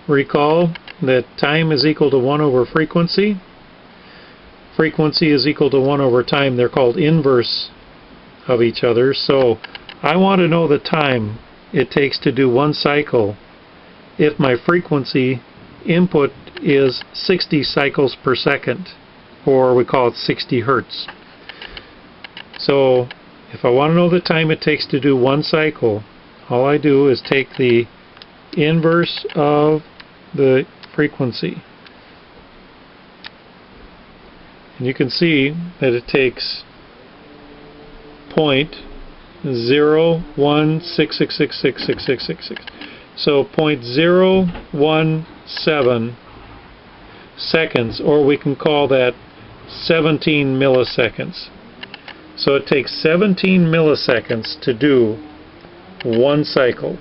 recall that time is equal to 1 over frequency. Frequency is equal to 1 over time. They're called inverse of each other. So I want to know the time it takes to do one cycle if my frequency input is 60 cycles per second, or we call it 60 Hertz. So if I want to know the time it takes to do one cycle, all I do is take the inverse of the frequency. And you can see that it takes 0.01666666. So 0.017 seconds, or we can call that 17 milliseconds. So it takes 17 milliseconds to do one cycle.